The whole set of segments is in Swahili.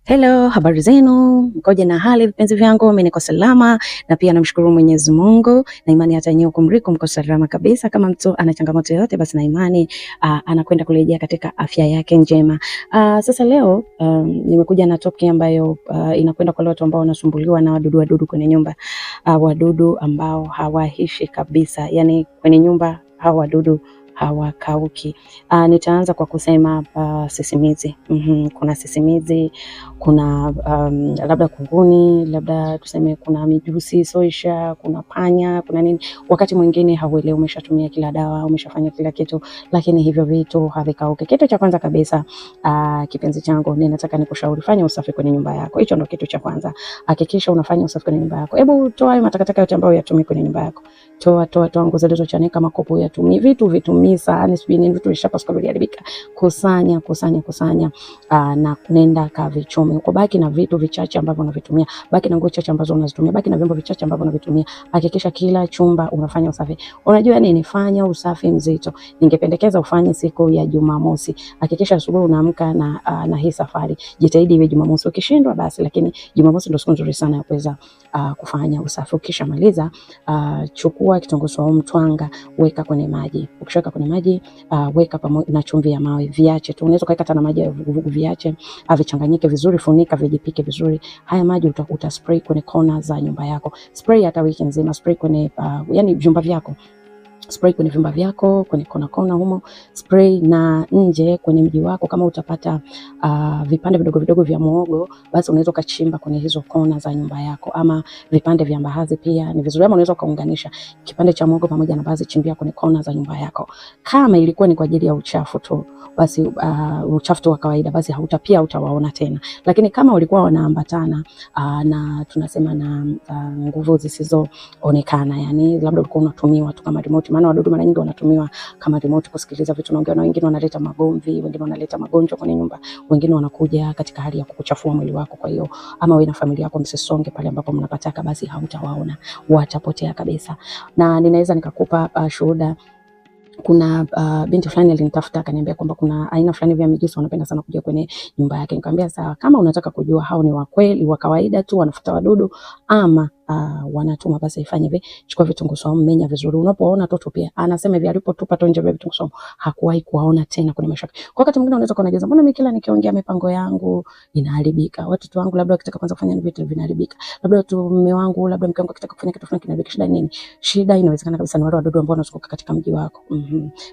Hello, habari zenu, mkoje na hali vipenzi vyangu? Mimi niko salama na pia namshukuru Mwenyezi Mungu na imani hata nyinyi kumriko mko salama kabisa. Kama mtu ana changamoto yoyote, basi na imani anakwenda kurejea katika afya yake njema. Sasa leo nimekuja na topic ambayo inakwenda kwa watu ambao wanasumbuliwa na wadudu kwenye nyumba, wadudu ambao hawaishi kabisa, yani kwenye nyumba hawa wadudu hawakauki. Nitaanza kwa kusema sisimizi. Kuna sisimizi, kuna labda kunguni, labda tuseme kuna mijusi soisha, kuna panya, kuna nini. Wakati mwingine hauelewi, umeshatumia kila dawa, umeshafanya kila kitu, lakini hivyo vitu havikauki. Kitu cha kwanza kabisa, kipenzi changu, ninataka nikushauri, fanya usafi kwenye nyumba yako. Hicho ndio kitu cha kwanza. Hakikisha unafanya usafi kwenye nyumba yako. Hebu toa matakataka yote ambayo yatumii kwenye nyumba yako. Toa nguo zilizochanika, makopo yatumii, vitu sahani, sijui nini, vitu vishapasuka viliharibika. Kusanya na nenda kavichome. Uko baki na vitu vichache ambavyo unavitumia, baki na nguo chache ambazo unazitumia, baki na vyombo vichache ambavyo unavitumia. Hakikisha kila chumba unafanya usafi. Unajua nini? Fanya usafi mzito. Ningependekeza ufanye siku ya Jumamosi. Hakikisha asubuhi unaamka na hii safari. Jitahidi iwe Jumamosi. Ukishindwa basi, lakini Jumamosi ndio siku nzuri sana ya kuweza kufanya usafi. Ukishamaliza, chukua kitunguu saumu, twanga, weka kwenye maji. Ukishaweka kwenye maji, weka pamoja na chumvi ya mawe, viache tu. Unaweza kuweka hata na maji ya vuguvugu, viache vichanganyike vizuri, funika, vijipike vizuri. Haya maji uta spray kwenye kona za nyumba yako. Spray hata wiki nzima, spray kwenye yani vyumba vyako. Spray kwenye vyumba vyako, kwenye kona humo, spray na nje kwenye mji wako. Kama utapata vipande vidogo vya muhogo, basi unaweza kuchimba kwenye hizo kona za nyumba yako, ama vipande vya mbaazi pia ni vizuri, ama unaweza kuunganisha kipande cha muhogo pamoja na mbaazi, chimbia kwenye kona za nyumba yako. Kama ilikuwa ni kwa ajili ya uchafu tu, basi uchafu wa kawaida, basi hautawaona tena. Lakini kama walikuwa wanaambatana na tunasema na nguvu zisizoonekana, yani labda ulikuwa unatumiwa tu kama remote, maana wadudu mara nyingi wanatumiwa kama remote kusikiliza vitu naongea, na wengine wanaleta magomvi, wengine wanaleta magonjwa kwenye nyumba, wengine wanakuja katika hali ya kukuchafua mwili wako. Kwa hiyo ama wewe na familia yako msisonge pale ambapo mnapataka, basi hautawaona, watapotea kabisa. Na ninaweza nikakupa shuhuda. Kuna binti fulani alinitafuta akaniambia kwamba kuna aina fulani vya mijusi wanapenda sana kuja kwenye nyumba yake. Nikamwambia sawa, kama unataka kujua hao ni wa kweli wa kawaida tu wanafuta wadudu ama wanatuma, basi ifanye hivi: chukua vitunguu saumu, menya vizuri. Unapoona toto pia anasema hivi, alipotupa tu nje vya vitunguu saumu hakuwahi kuwaona tena kwenye maisha yake. Kwa wakati mwingine unaweza kunajiuliza, mbona mimi kila nikiongea mipango yangu inaharibika? Watoto wangu labda wakitaka kwanza kufanya vitu vinaharibika, labda tu mume wangu, labda mke wangu akitaka kufanya kitu fulani kinaharibika. Shida nini? Shida inawezekana kabisa ni wale wadudu ambao wanazunguka katika mji wako.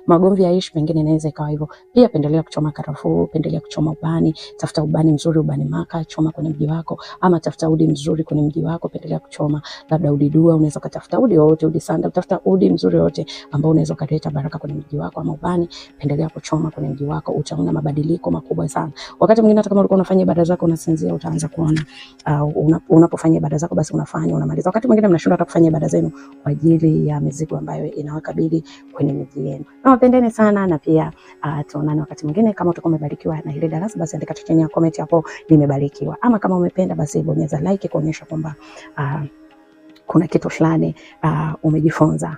Magomvi yaishi, pengine inaweza ikawa hivyo. Pia pendelea kuchoma karafuu, pendelea kuchoma ubani, tafuta ubani mzuri, ubani maka, choma kwenye mji wako, ama tafuta udi mzuri kwenye mji wako, pendelea kuchoma. Labda udi dua, unaweza kutafuta udi wote, udi sanda, tafuta udi mzuri wote ambao unaweza kuleta baraka kwenye mji wako, ama ubani, pendelea kuchoma kwenye mji wako. Utaona mabadiliko makubwa sana. Wakati mwingine hata kama ulikuwa unafanya ibada zako unasinzia, utaanza kuona unapofanya ibada zako, basi unamaliza. Wakati mwingine mnashindwa hata kufanya ibada zenu kwa ajili ya mizigo ambayo inawakabili kwenye miji yenu. Nawapendeni sana, na pia tuonane wakati mwingine. Kama utakuwa umebarikiwa na hili darasa, basi andika chini ya comment hapo nimebarikiwa, ama kama umependa, basi bonyeza like kuonyesha kwamba kuna kitu fulani umejifunza.